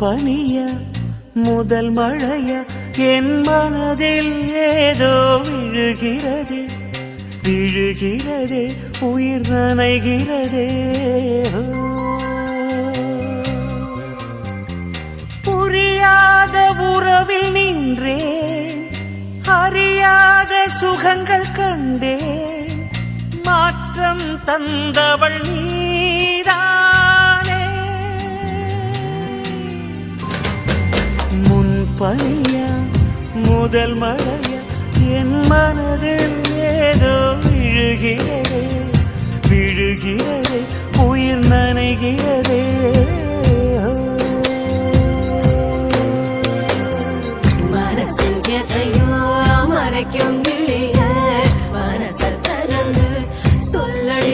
பனிய முதல் மழைய என் மனதில் ஏதோ விழுகிறதே விழுகிறதே உயிர் நனைகிறதே புரியாத உறவில் நின்றே அறியாத சுகங்கள் கண்டே மாற்றம் தந்தவள் நீதானே முன்பனியா முதல் மழையா என் மனதில் ஏதோ விழுகிறதே விழுகிறதே உயிர் நனைகிறதே மனசில் எதையோ மறைக்கும் கிளிய மனச தரந்து சொல்லடி